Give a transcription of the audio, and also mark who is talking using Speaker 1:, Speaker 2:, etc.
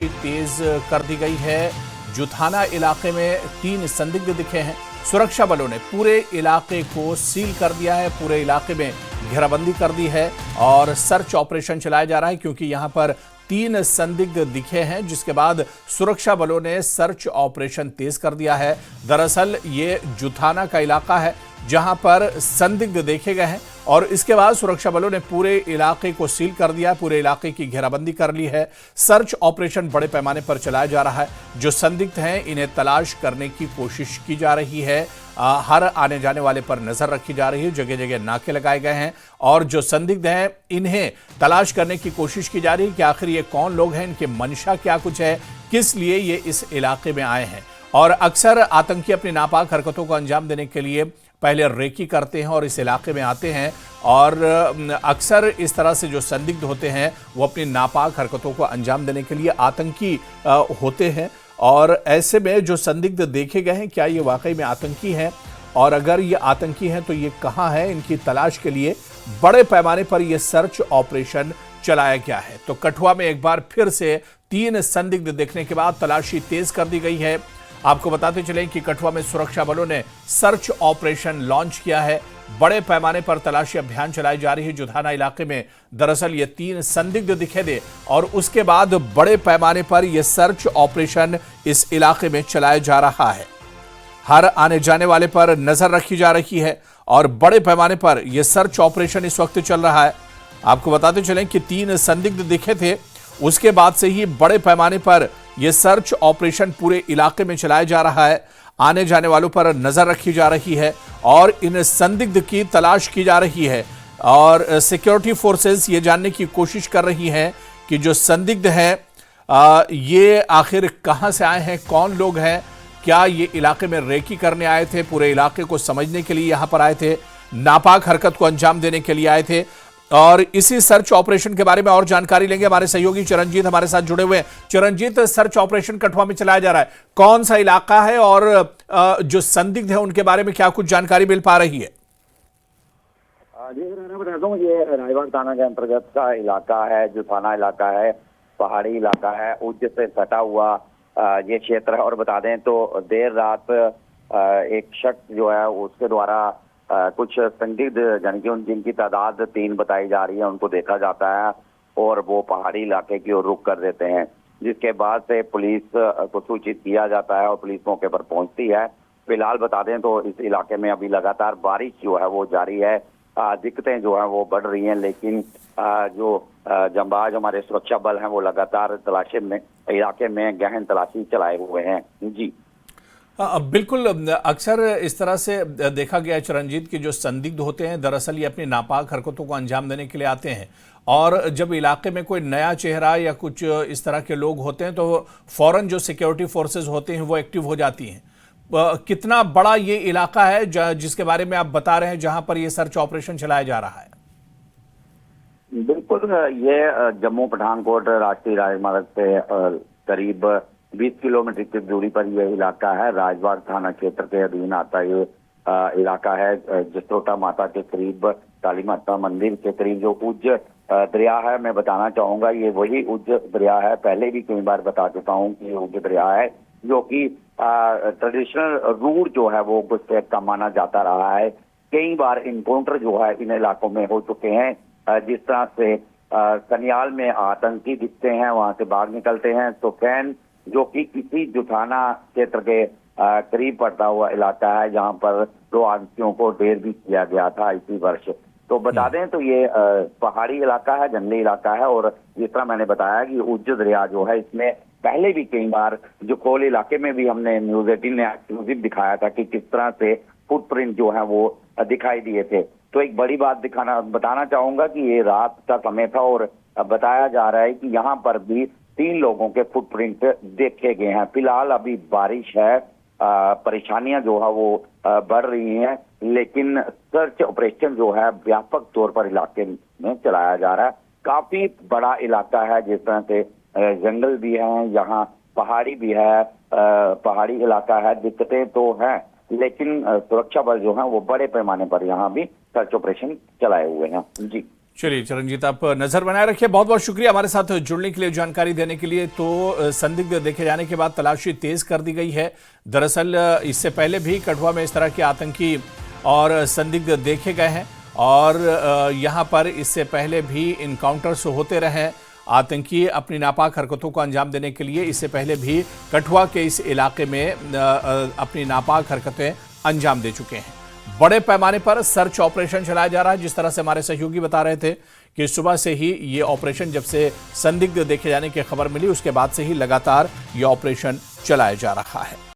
Speaker 1: तेज कर दी गई है। जुथाना इलाके में 3 संदिग्ध दिखे हैं। सुरक्षा बलों ने पूरे इलाके को सील कर दिया है, पूरे इलाके में घेराबंदी कर दी है और सर्च ऑपरेशन चलाया जा रहा है क्योंकि यहां पर 3 संदिग्ध दिखे हैं, जिसके बाद सुरक्षा बलों ने सर्च ऑपरेशन तेज कर दिया है। दरअसल ये जुथाना का इलाका है जहां पर संदिग्ध देखे गए हैं और इसके बाद सुरक्षा बलों ने पूरे इलाके को सील कर दिया, पूरे इलाके की घेराबंदी कर ली है। सर्च ऑपरेशन बड़े पैमाने पर चलाया जा रहा है। जो संदिग्ध हैं इन्हें तलाश करने की कोशिश की जा रही है। हर आने जाने वाले पर नजर रखी जा रही है, जगह जगह नाके लगाए गए हैं और जो संदिग्ध हैं इन्हें तलाश करने की कोशिश की जा रही है कि आखिर ये कौन लोग हैं, इनके मंशा क्या कुछ है, किस लिए ये इस इलाके में आए हैं। और अक्सर आतंकी अपनी नापाक हरकतों को अंजाम देने के लिए पहले रेकी करते हैं और इस इलाके में आते हैं और अक्सर इस तरह से जो संदिग्ध होते हैं वो अपनी नापाक हरकतों को अंजाम देने के लिए आतंकी होते हैं। और ऐसे में जो संदिग्ध देखे गए हैं, क्या ये वाकई में आतंकी हैं, और अगर ये आतंकी हैं तो ये कहाँ है, इनकी तलाश के लिए बड़े पैमाने पर यह सर्च ऑपरेशन चलाया गया है। तो कठुआ में एक बार फिर से 3 संदिग्ध देखने के बाद तलाशी तेज कर दी गई है। आपको बताते चलें कि कठुआ में सुरक्षा बलों ने सर्च ऑपरेशन लॉन्च किया है। बड़े पैमाने पर तलाशी अभियान चलाई जा रही है जुथाना इलाके में। दरअसल ये 3 संदिग्ध दिखे थे और उसके बाद बड़े पैमाने पर यह सर्च ऑपरेशन इस इलाके में चलाया जा रहा है। हर आने जाने वाले पर नजर रखी जा रही है और बड़े पैमाने पर यह सर्च ऑपरेशन इस वक्त चल रहा है। आपको बताते चलें कि 3 संदिग्ध दिखे थे, उसके बाद से ही बड़े पैमाने पर यह सर्च ऑपरेशन पूरे इलाके में चलाया जा रहा है। आने जाने वालों पर नजर रखी जा रही है और इन संदिग्ध की तलाश की जा रही है और सिक्योरिटी फोर्सेस ये जानने की कोशिश कर रही हैं कि जो संदिग्ध हैं ये आखिर कहां से आए हैं, कौन लोग हैं, क्या ये इलाके में रेकी करने आए थे, पूरे इलाके को समझने के लिए यहां पर आए थे, नापाक हरकत को अंजाम देने के लिए आए थे। और इसी सर्च ऑपरेशन के बारे में और जानकारी लेंगे। हमारे सहयोगी चिरंजीत हमारे साथ जुड़े हुए हैं। चिरंजीत, सर्च ऑपरेशन कठुआ में चलाया जा रहा है, कौन सा इलाका है और जो संदिग्ध है उनके बारे में क्या कुछ जानकारी मिल पा रही है?
Speaker 2: जी मैं बताता हूँ, ये रायबाग थाना के अंतर्गत का इलाका है, जो थाना इलाका है, पहाड़ी इलाका है, उज्ज से सटा हुआ ये क्षेत्र है। और बता दें तो देर रात एक शख्स जो है उसके द्वारा कुछ संदिग्ध यानी कि जिनकी तादाद 3 बताई जा रही है उनको देखा जाता है और वो पहाड़ी इलाके की ओर रुख कर देते हैं, जिसके बाद से पुलिस को सूचित किया जाता है और पुलिस मौके पर पहुंचती है। फिलहाल बता दें तो इस इलाके में अभी लगातार बारिश जो है वो जारी है, दिक्कतें जो है वो बढ़ रही हैं, लेकिन जो जंबाज हमारे सुरक्षा बल हैं वो लगातार तलाशी में इलाके में गहन तलाशी चलाए हुए हैं। जी
Speaker 1: बिल्कुल, अक्सर इस तरह से देखा गया है चिरंजीत कि जो संदिग्ध होते हैं दरअसल ये अपनी नापाक हरकतों को अंजाम देने के लिए आते हैं और जब इलाके में कोई नया चेहरा या कुछ इस तरह के लोग होते हैं तो फौरन जो सिक्योरिटी फोर्सेस होते हैं वो एक्टिव हो जाती हैं। कितना बड़ा ये इलाका है जिसके बारे में आप बता रहे हैं जहां पर ये सर्च ऑपरेशन चलाया जा रहा है?
Speaker 2: बिल्कुल, ये जम्मू पठानकोट राष्ट्रीय राजमार्ग से करीब 20 किलोमीटर की दूरी पर यह इलाका है। राजबाग थाना क्षेत्र के अधीन आता ये इलाका है। जसरोटा माता के करीब, काली माता मंदिर के करीब जो उज्ज दरिया है, मैं बताना चाहूंगा ये वही उज्ज दरिया है। पहले भी कई बार बता चुका हूँ कि ये उज्ज दरिया है जो कि ट्रेडिशनल रूट जो है वो घुसपैठ का माना जाता रहा है। कई बार इनकाउंटर जो है इन इलाकों में हो चुके हैं। जिस तरह से कनियाल में आतंकी दिखते हैं, वहां से भाग निकलते हैं, तो फैन जो कि इसी जुथाना क्षेत्र के करीब पड़ता हुआ इलाका है जहां पर 2 आतंकियों को ढेर भी किया गया था इसी वर्ष। तो बता दें तो ये पहाड़ी इलाका है, जंगली इलाका है और जिस तरह मैंने बताया कि उज्ज दरिया जो है इसमें पहले भी कई बार जो कोल इलाके में भी हमने न्यूज 18 ने एक्सक्लूसिव दिखाया था कि किस तरह से फुटप्रिंट जो है वो दिखाई दिए थे। तो एक बड़ी बात बताना चाहूंगा कि ये रात का समय था और बताया जा रहा है कि यहाँ पर भी 3 लोगों के फुटप्रिंट देखे गए हैं। फिलहाल अभी बारिश है, परेशानियां जो है वो बढ़ रही हैं, लेकिन सर्च ऑपरेशन जो है व्यापक तौर पर इलाके में चलाया जा रहा है। काफी बड़ा इलाका है, जिस तरह से जंगल भी है, यहाँ पहाड़ी भी है, पहाड़ी इलाका है, दिक्कतें तो हैं, लेकिन सुरक्षा बल जो है वो बड़े पैमाने पर यहाँ भी सर्च ऑपरेशन चलाए हुए हैं। जी
Speaker 1: चलिए चरणजीत, आप नजर बनाए रखिए। बहुत बहुत शुक्रिया हमारे साथ जुड़ने के लिए, जानकारी देने के लिए। तो संदिग्ध देखे जाने के बाद तलाशी तेज कर दी गई है। दरअसल इससे पहले भी कठुआ में इस तरह के आतंकी और संदिग्ध देखे गए हैं और यहाँ पर इससे पहले भी इनकाउंटर्स होते रहे। आतंकी अपनी नापाक हरकतों को अंजाम देने के लिए इससे पहले भी कठुआ के इस इलाके में अपनी नापाक हरकतें अंजाम दे चुके हैं। बड़े पैमाने पर सर्च ऑपरेशन चलाया जा रहा है। जिस तरह से हमारे सहयोगी बता रहे थे कि सुबह से ही ये ऑपरेशन, जब से संदिग्ध देखे जाने की खबर मिली उसके बाद से ही लगातार ये ऑपरेशन चलाया जा रहा है।